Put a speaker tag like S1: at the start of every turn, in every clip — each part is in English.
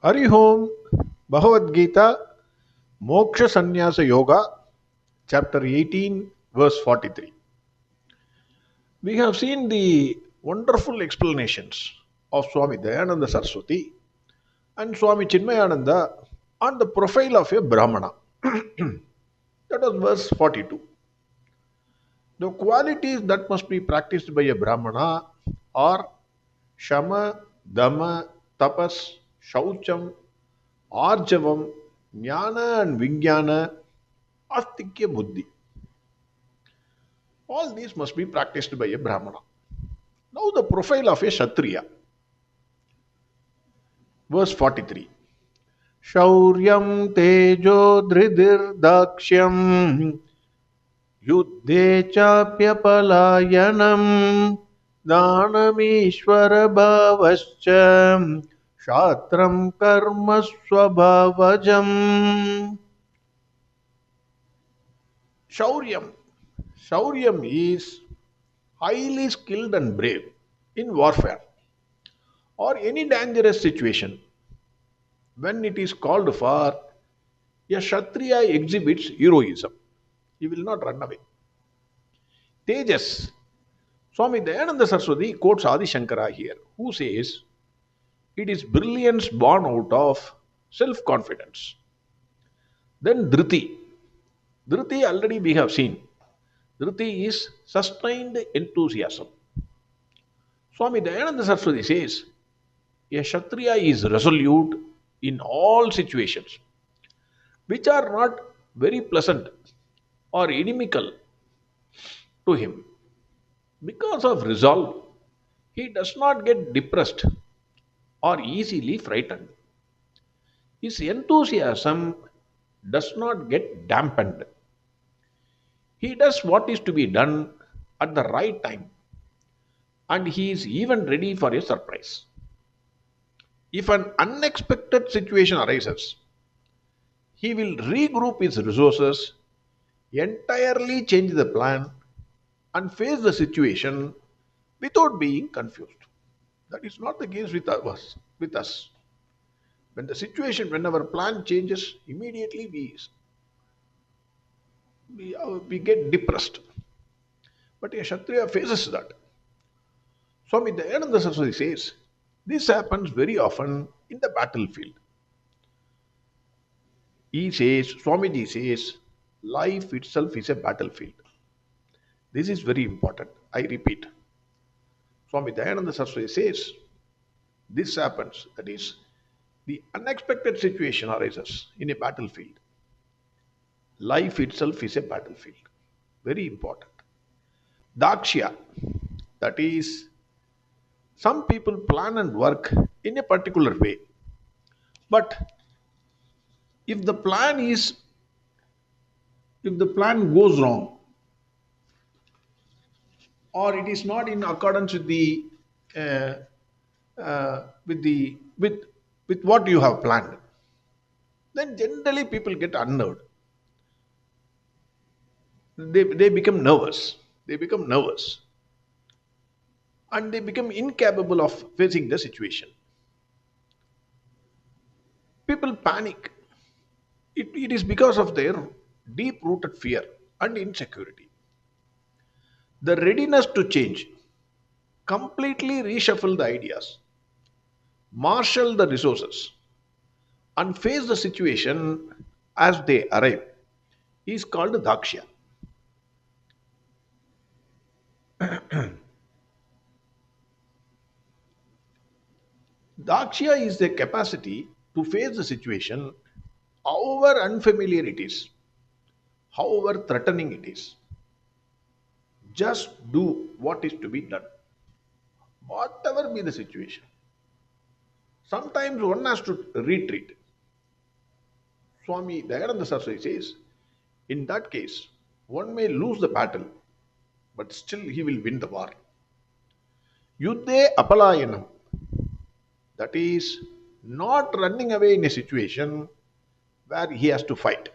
S1: Hari Om, Bhagavad Gita, Moksha Sannyasa Yoga, chapter 18, verse 43. We have seen the wonderful explanations of Swami Dayananda Saraswati and Swami Chinmayananda on the profile of a Brahmana. That was verse 42. The qualities that must be practiced by a Brahmana are Shama, Dama, Tapas, Shaucham, Arjavam, Jnana and Vijnana, Astikya Buddhi. All these must be practiced by a Brahmana. Now the profile of a Kshatriya. Verse 43. Shauryam tejo dhridir dakshyam yuddhe chapya palayanam danamishvara bhavascha shatram karma swabhavajam. Shauryam. Shauryam is highly skilled and brave in warfare or any dangerous situation. When it is called for, a Kshatriya exhibits heroism. He will not run away. Tejas. Swami Dayananda Saraswati quotes Adi Shankara here, who says, it is brilliance born out of self-confidence. Then Dhriti. Dhriti already we have seen. Dhriti is sustained enthusiasm. Swami Dayananda Saraswati says, a Kshatriya is resolute in all situations, which are not very pleasant or inimical to him. Because of resolve, he does not get depressed or easily frightened. His enthusiasm does not get dampened. He does what is to be done at the right time, and he is even ready for a surprise. If an unexpected situation arises, he will regroup his resources, entirely change the plan, and face the situation without being confused. That is not the case with us. When when our plan changes, immediately we get depressed. But a Kshatriya faces that. Swami Dayananda Saraswati says, this happens very often in the battlefield. Swamiji says, life itself is a battlefield. This is very important. I repeat. Swami Dayananda Saraswati says, this happens, that is, the unexpected situation arises in a battlefield. Life itself is a battlefield. Very important. Dakshya, that is, some people plan and work in a particular way. But if the plan goes wrong, or it is not in accordance with the with what you have planned, then generally people get unnerved. They become nervous. And they become incapable of facing the situation. People panic. It is because of their deep rooted fear and insecurity. The readiness to change, completely reshuffle the ideas, marshal the resources, and face the situation as they arrive is called Dakshya. Dakshya is the capacity to face the situation, however unfamiliar it is, however threatening it is. Just do what is to be done, whatever be the situation. Sometimes one has to retreat. Swami Dayananda Saraswati says, in that case, one may lose the battle, but still he will win the war. Yuddhe apalayanam, that is, not running away in a situation where he has to fight.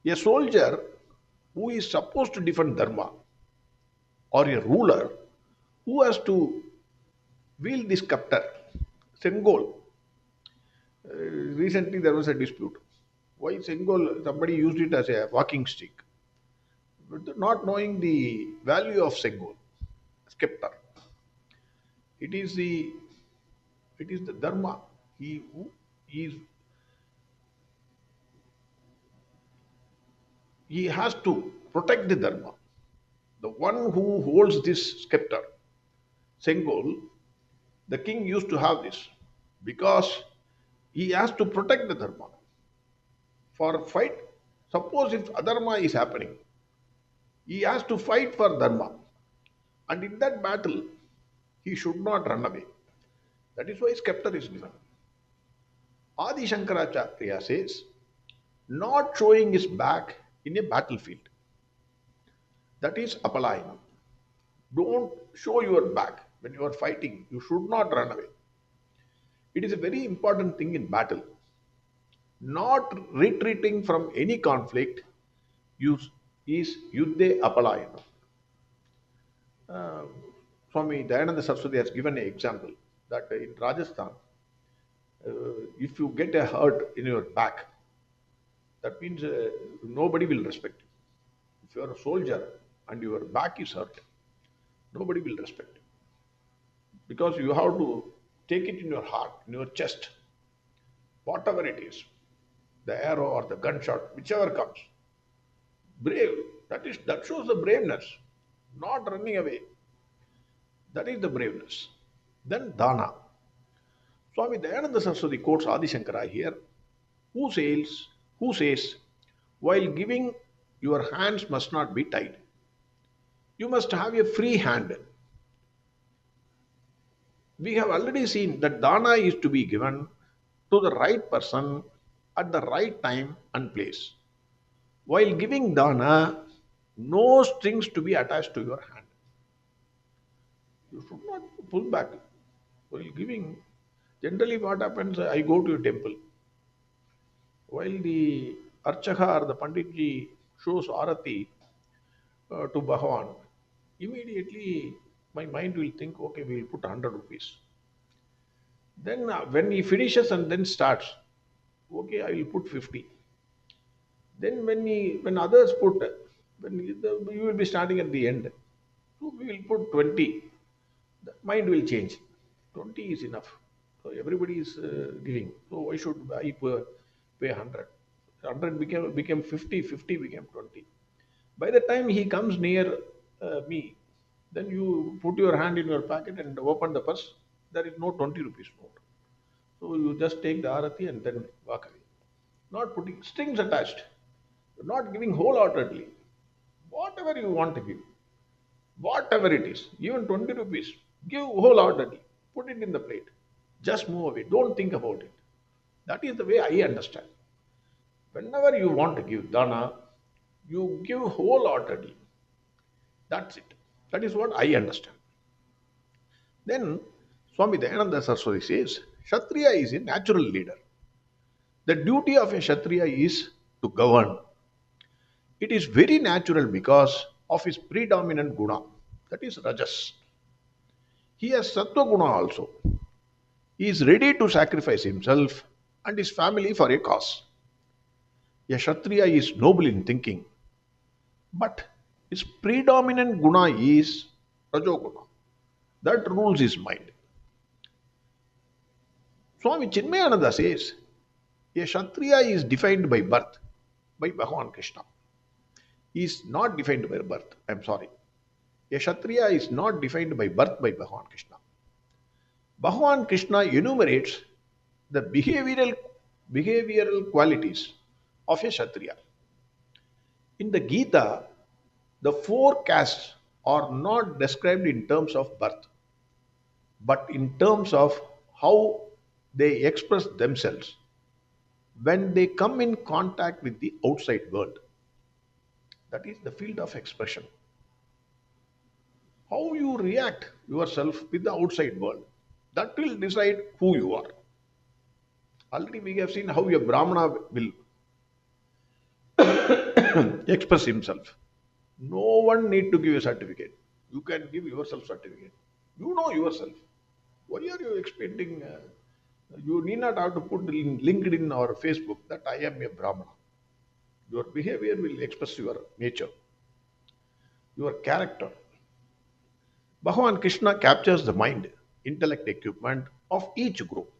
S1: A soldier who is supposed to defend Dharma, or a ruler who has to wield this scepter, Sengol, Recently, there was a dispute. Why Sengol, somebody used it as a walking stick, but not knowing the value of Sengol, scepter. It is the it is the dharma. He who is he has to protect the dharma. The one who holds this scepter, Sengol, the king used to have this because he has to protect the dharma. For fight, suppose if adharma is happening, he has to fight for dharma. And in that battle, he should not run away. That is why scepter is given. Adi Shankaracharya says, not showing his back in a battlefield. That is apalayana. Don't show your back when you are fighting. You should not run away. It is a very important thing in battle. Not retreating from any conflict is yuddhe apalayana. Uh, Swami Dayananda Saraswati has given an example that in Rajasthan, if you get a hurt in your back, that means nobody will respect you. If you are a soldier and your back is hurt, nobody will respect you because you have to take it in your heart, in your chest, whatever it is, the arrow or the gunshot, whichever comes. Brave. That shows the braveness, not running away. That is the braveness. Then dana. Swami Dayananda Saraswati quotes Adi Shankara here, who says, while giving, your hands must not be tied. You must have a free hand. We have already seen that dana is to be given to the right person at the right time and place. While giving dana, no strings to be attached to your hand. You should not pull back. While giving, generally what happens, I go to a temple. While the Archaka or the Panditji shows Arati to Bhagwan, immediately my mind will think, okay, we will put 100 rupees. Then when he finishes and then starts, okay, I will put 50. Then when others put, you will be starting at the end. So we will put 20. The mind will change. 20 is enough. So everybody is giving. So why should I pay 100? 100 became 50, 50 became 20. By the time he comes near me, then you put your hand in your pocket and open the purse. There is no 20 rupees note. So you just take the arati and then walk away. Not putting strings attached. Not giving wholeheartedly. Whatever you want to give. Whatever it is. Even 20 rupees. Give wholeheartedly. Put it in the plate. Just move away. Don't think about it. That is the way I understand. Whenever you want to give dana, you give wholeheartedly. That's it. That is what I understand. Then Swami Dayananda Saraswati says, Kshatriya is a natural leader. The duty of a Kshatriya is to govern. It is very natural because of his predominant guna, that is Rajas. He has Sattva guna also. He is ready to sacrifice himself and his family for a cause. A Kshatriya is noble in thinking, but his predominant guna is Rajoguna. That rules his mind. Swami Chinmayananda says, a Kshatriya is defined by birth, by Bhagwan Krishna. He is not defined by birth. I am sorry. A Kshatriya is not defined by birth by Bhagwan Krishna. Bhagwan Krishna enumerates the behavioral qualities of a Kshatriya. In the Gita, the four castes are not described in terms of birth, but in terms of how they express themselves when they come in contact with the outside world. That is the field of expression. How you react yourself with the outside world, that will decide who you are. Already we have seen how a Brahmana will express himself. No one need to give a certificate. You can give yourself certificate. You know yourself. Why are you expecting You need not have to put in LinkedIn or Facebook that I am a Brahmana. Your behavior will express your nature, your character. Bhagwan Krishna captures the mind, intellect equipment of each group.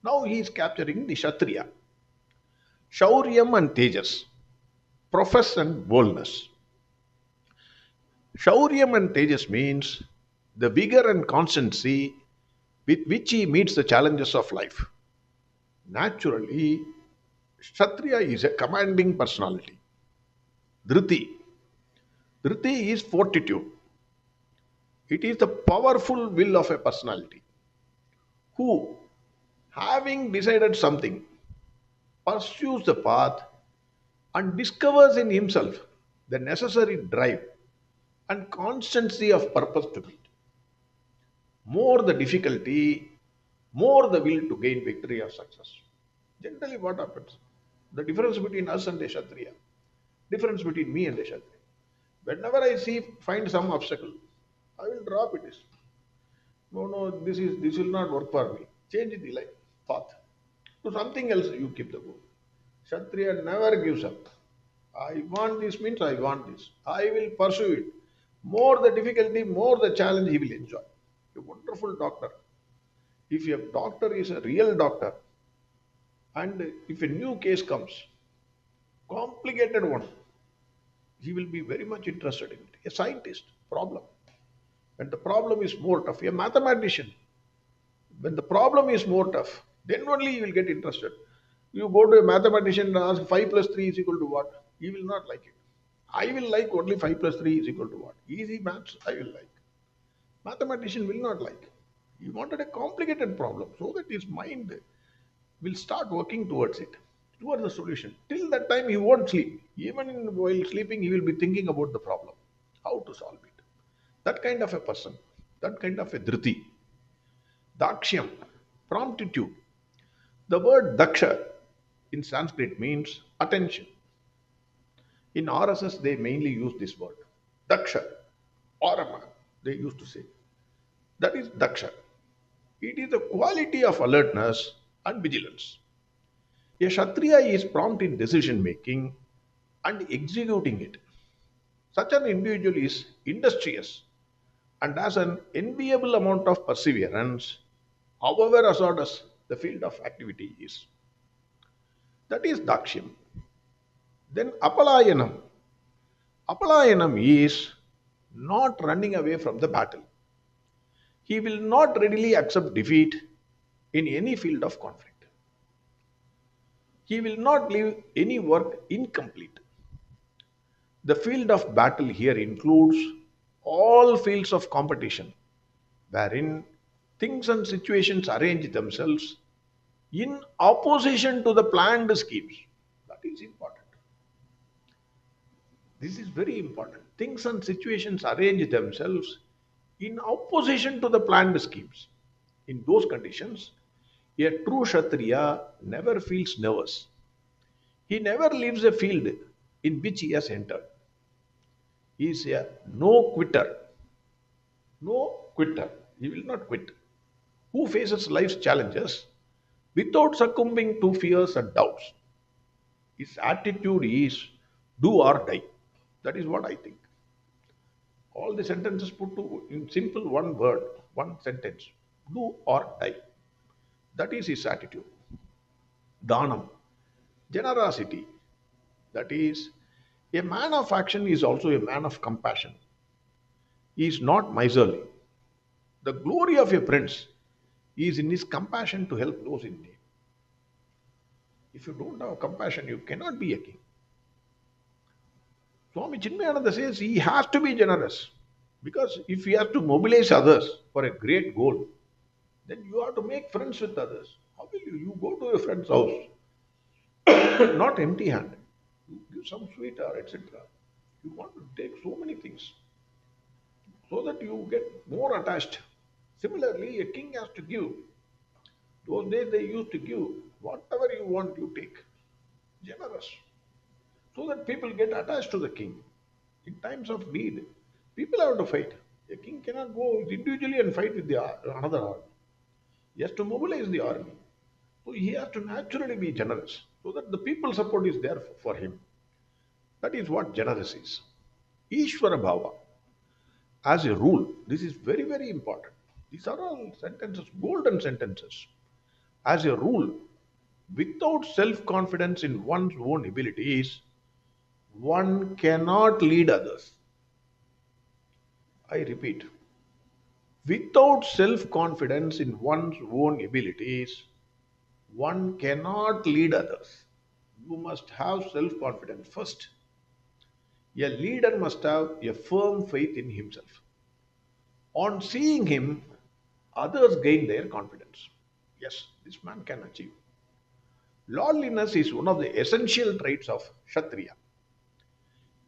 S1: Now he is capturing the Kshatriya, Shauryam and Tejas, profess and boldness. Shauryam and Tejas means the vigor and constancy with which he meets the challenges of life. Naturally, Kshatriya is a commanding personality. Dhriti. Dhriti is fortitude. It is the powerful will of a personality who, having decided something, pursues the path and discovers in himself the necessary drive and constancy of purpose to it. More the difficulty, more the will to gain victory or success. Generally, what happens? The difference between us and the Kshatriya, difference between me and the Kshatriya. Whenever I see find some obstacle, I will drop it. No, no, this will not work for me. Change the life path to something else. You keep the goal. Kshatriya never gives up. I want this means I want this. I will pursue it. More the difficulty, more the challenge he will enjoy. A wonderful doctor. If a doctor is a real doctor, and if a new case comes, complicated one, he will be very much interested in it. A scientist, problem. When the problem is more tough, a mathematician, when the problem is more tough, then only you will get interested. You go to a mathematician and ask 5 plus 3 is equal to what? He will not like it. I will like only 5 plus 3 is equal to what? Easy maths, I will like. Mathematician will not like. He wanted a complicated problem so that his mind will start working towards it, towards the solution. Till that time, he won't sleep. Even while sleeping, he will be thinking about the problem, how to solve it. That kind of a person, that kind of a dhriti, dakshyam, promptitude. The word daksha in Sanskrit means attention. In RSS, they mainly use this word. Daksha, Orama, they used to say. That is daksha. It is the quality of alertness and vigilance. A Kshatriya is prompt in decision making and executing it. Such an individual is industrious and has an enviable amount of perseverance, however hazardous the field of activity is. That is Dakshyam. Then Apalayanam. Apalayanam is not running away from the battle. He will not readily accept defeat in any field of conflict. He will not leave any work incomplete. The field of battle here includes all fields of competition, wherein things and situations arrange themselves in opposition to the planned schemes. That is important. This is very important. Things and situations arrange themselves in opposition to the planned schemes. In those conditions, a true Kshatriya never feels nervous. He never leaves a field in which he has entered. He is a no quitter. No quitter. He will not quit. Who faces life's challenges without succumbing to fears and doubts. His attitude is do or die. That is what I think. All the sentences put to in simple one word, one sentence. Do or die. That is his attitude. Dhanam, generosity. That is, a man of action is also a man of compassion. He is not miserly. The glory of a prince is in his compassion to help those in need. If you don't have compassion, you cannot be a king. Swami Chinmayananda says he has to be generous because if he has to mobilize others for a great goal, then you have to make friends with others. How will you? You go to a friend's house, not empty handed. You give some sweeter, etc. You want to take so many things so that you get more attached. Similarly, a king has to give. Those days they used to give whatever you want, you take. Generous. So that people get attached to the king. In times of need, people have to fight. A king cannot go individually and fight with another army. He has to mobilize the army. So he has to naturally be generous so that the people support is there for him. That is what generous is. Ishvara Bhava, as a rule, this is very, very important. These are all sentences, golden sentences. As a rule, without self confidence in one's own abilities, one cannot lead others. I repeat, without self confidence in one's own abilities, one cannot lead others. You must have self confidence first. A leader must have a firm faith in himself. On seeing him, others gain their confidence. Yes, this man can achieve. Lordliness is one of the essential traits of Kshatriya.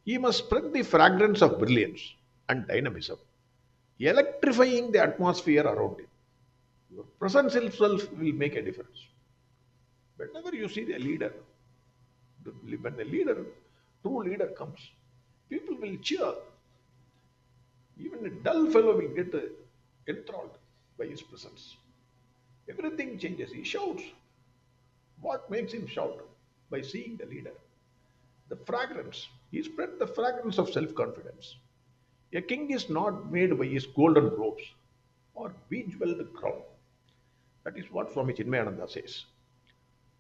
S1: He must spread the fragrance of brilliance and dynamism, electrifying the atmosphere around him. Your presence itself will make a difference. Whenever you see the leader, when the leader, true leader comes, people will cheer. Even a dull fellow will get enthralled by his presence. Everything changes. He shouts. What makes him shout? By seeing the leader. The fragrance. He spread the fragrance of self confidence. A king is not made by his golden robes or bejeweled crown. That is what Swami Chinmayananda says.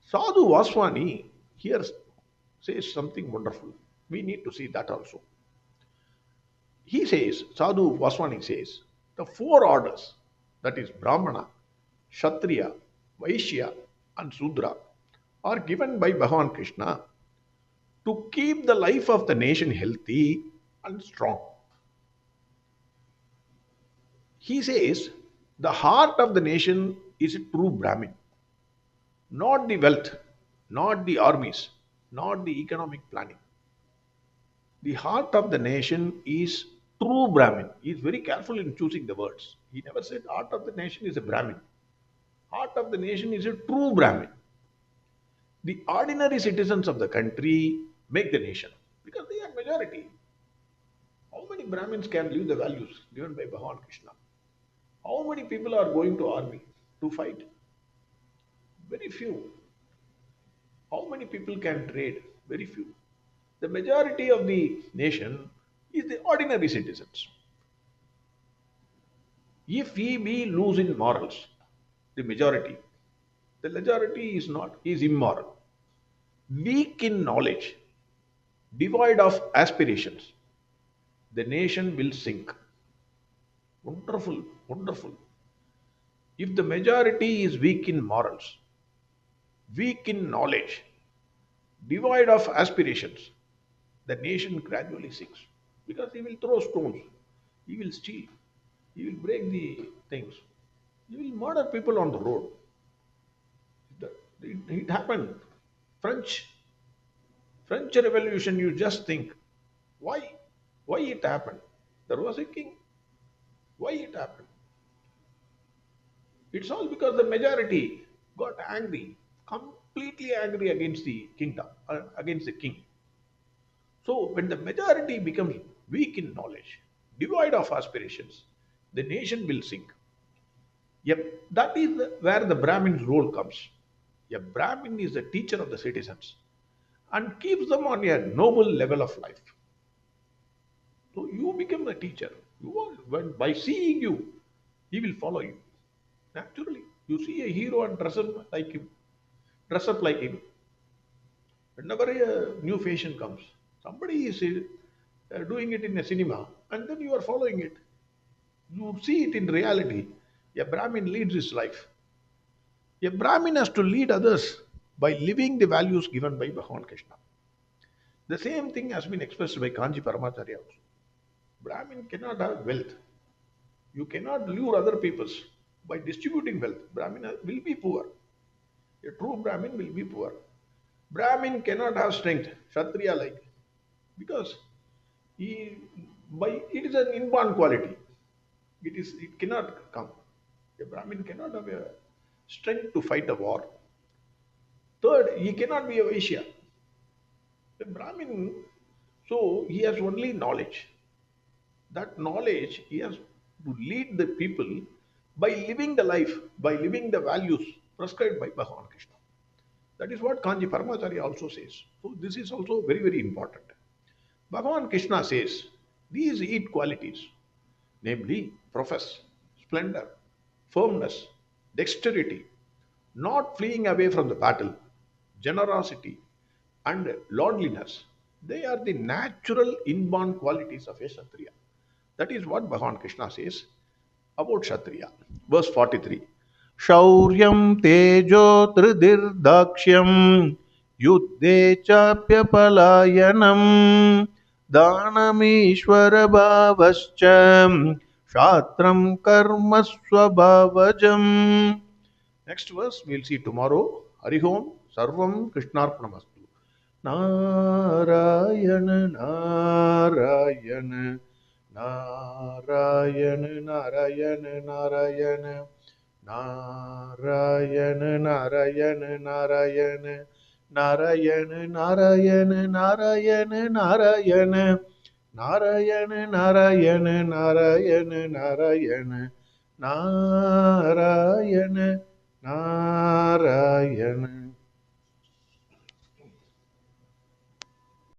S1: Sadhu Vaswani here says something wonderful. We need to see that also. He says, Sadhu Vaswani says, the four orders, that is Brahmana, Kshatriya, Vaishya, and Sudra, are given by Bhagwan Krishna to keep the life of the nation healthy and strong. He says, the heart of the nation is a true Brahmin, not the wealth, not the armies, not the economic planning. The heart of the nation is true Brahmin. He is very careful in choosing the words. He never said heart of the nation is a Brahmin. Heart of the nation is a true Brahmin. The ordinary citizens of the country make the nation because they are majority. How many Brahmins can live the values given by Bhagwan Krishna? How many people are going to army to fight? Very few. How many people can trade? Very few. The majority of the nation is the ordinary citizens. If we be loose in morals, the majority is not, is immoral. Weak in knowledge, devoid of aspirations, the nation will sink. Wonderful, wonderful. If the majority is weak in morals, weak in knowledge, devoid of aspirations, the nation gradually sinks. Because he will throw stones, he will steal, he will break the things, he will murder people on the road. It happened. French French Revolution, you just think, why? Why it happened? There was a king. Why it happened? It's all because the majority got angry, completely angry against the kingdom, against the king. So when the majority becomes weak in knowledge, devoid of aspirations, the nation will sink. Yep, that is where the Brahmin's role comes. A Brahmin is the teacher of the citizens and keeps them on a noble level of life. So you become the teacher. By seeing you, he will follow you. Naturally, you see a hero and dress up like him. Whenever a new fashion comes, somebody is doing it in a cinema, and then you are following it. You see it in reality. A Brahmin leads his life. A Brahmin has to lead others by living the values given by Bhagwan Krishna. The same thing has been expressed by Kanji Paramacharya also. Brahmin cannot have wealth. You cannot lure other peoples by distributing wealth. Brahmin will be poor. A true Brahmin will be poor. Brahmin cannot have strength, Kshatriya like, because he by it is an inborn quality. It cannot come. A Brahmin cannot have a strength to fight a war. Third, he cannot be a Vaishya. A Brahmin, so he has only knowledge. That knowledge he has to lead the people by living the life, by living the values prescribed by Bhagwan Krishna. That is what Kanji Paramacharya also says. So this is also very, very important. Bhagavan Krishna says these eight qualities, namely profess, splendor, firmness, dexterity, not fleeing away from the battle, generosity, and lordliness, they are the natural inborn qualities of a Kshatriya. That is what Bhagavan Krishna says about Kshatriya. Verse 43. Shauryam tejo tridirdaksham yuddhe chapyapalayanam danamishwara bhavascha shatram karma swabhavajam. Next verse we'll see tomorrow. Harihom Sarvam Krishnarpanamastu. Narayana Narayana Narayana Narayana Narayana Narayana Narayana Narayana Narayana Narayana Narayana Narayana Narayana Narayana Narayana Narayana Narayana Narayana